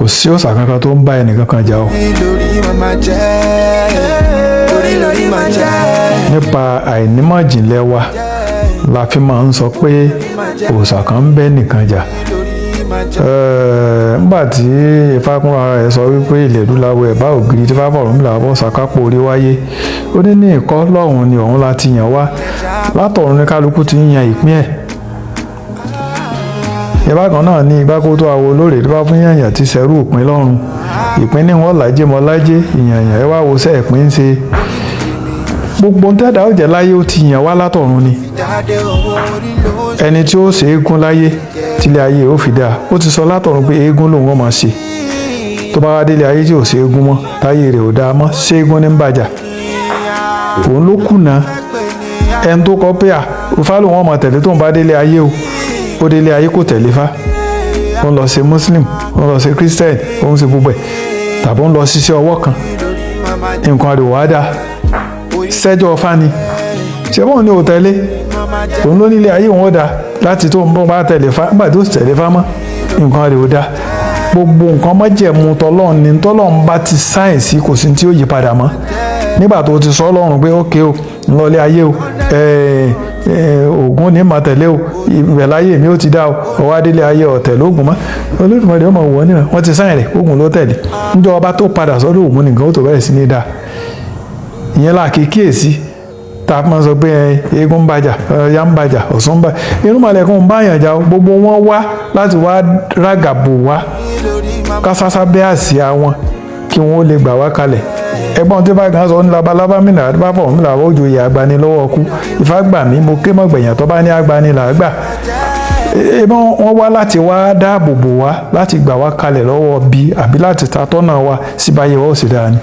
kò sí òòṣà kankan tó ń bá ẹnìkankan jà o. nípa àìnímọ̀jìnlẹ̀ wa la fi máa ń sọ pé òòṣà kan ń bẹ́ nìkan jà. nígbà tí Ifákúnra rẹ̀ sọ wípé ìlẹ̀dú lawọ ẹ̀bá ògiri tí Fáfọ̀rúnmìlà bọ́ sàkápò orí wáyé, ó ní ìkọ́ lọ́run ni òun láti yàn wá, látọ̀run ní kálukú ti ń yan ìpín ẹ̀. ìbákan náà ní igbá kó tó awo lóòrè tó bá fún yànyàn ti ṣẹrú òpin lọ́run, ìpín ní wọn làjẹ́ mọ́ lájẹ́ ìyànyàn ẹ wá wo sẹ́ ìpín ń ṣe. gbogbo ń tẹ́dá ọ̀jẹ̀ láyé ó ti yàn wá látọ̀run ni. ẹni tí ó ṣe eégún láyé tílé ayé ó fi dáa, ó ti sọ látọ̀run pé eégún lòun ó máa ṣe. tó bá wá délé ayé tí ò ṣe eégún mọ́ táyé rẹ̀ ò dáa mọ́, ṣé eégún ní ń bàjá? òun ló kùnà. ẹni tó kọ pé Ifá lòun ó máa tẹ̀lé tóun bá délé ayé o, ó délé ayé kò tẹ̀lé Ifá, ó ń lọ ṣe Muslim, ó ń lọ ṣe Christian, ó ń ṣe gbogbo ẹ̀, tàbí ó ń lọ ṣiṣẹ́ ọwọ́ kan, nǹkan rẹ̀ wá dáa, ṣẹ́jọ́ Ifá ni. ṣé bọ́ọ̀ ni ò tẹ̀lé? òun ló nílé ayé òun ó dáa láti tó ń bọ́ bá tẹ̀lé Ifá, nígbà tó tẹ̀lé Ifá mọ́ nǹkan rẹ̀ ò dáa. gbogbo nǹkan májẹ̀mú tọ́lọ́run ni tọ́lọ́run bá ti sáyẹ̀nsì kò sí tí ó yí padà mọ́. nígbà tó ti sọ Ọlọ́run pé ókè o ńlọlé ayé o, Ògún ní mà tẹ̀lé o, ìbẹ̀ láyé mi ó ti dá o, ọwọ́ adélé ayé ọ̀tẹ̀ lóògùn mọ́, Olódùmarè ọmọ òwò nìyẹn wọ́n ti sáyẹn rẹ̀, Ògún ló tẹ̀lé. níjọ́ ọba tó padà sọ́dọ̀ Ògún nìkan ó tó bẹ̀rẹ̀ sí ní dá. ìyẹn là kíyèsí tá a máa sọ pé eégún ń bàjà, Ọya ń bàjà, Ọ̀ṣun ń bàjà, irúnmọlẹ̀ kan ń báyàn jà, gbogbo wọn wá láti wá rágàbò wá kásásá bẹ́ àsíá wọn kí wọ́n ó lè gbà wá kalẹ̀. ẹ̀gbọ́n tí bá gan sọ ní labalábá mìíràn àti Fáfọ̀rúnmìlà òjòyè agbani lọ́wọ́ ọkú, Ifá gbà mí mo ké mọ́ gbẹ̀yàn tó bá ní agbani là á gbà. wọ́n wá láti wá dáàbò bò wá, láti gbà wá kalẹ̀ lọ́wọ́ bí àbí láti ta tọ́nà wa síbáyé wa ó sì dáa ni.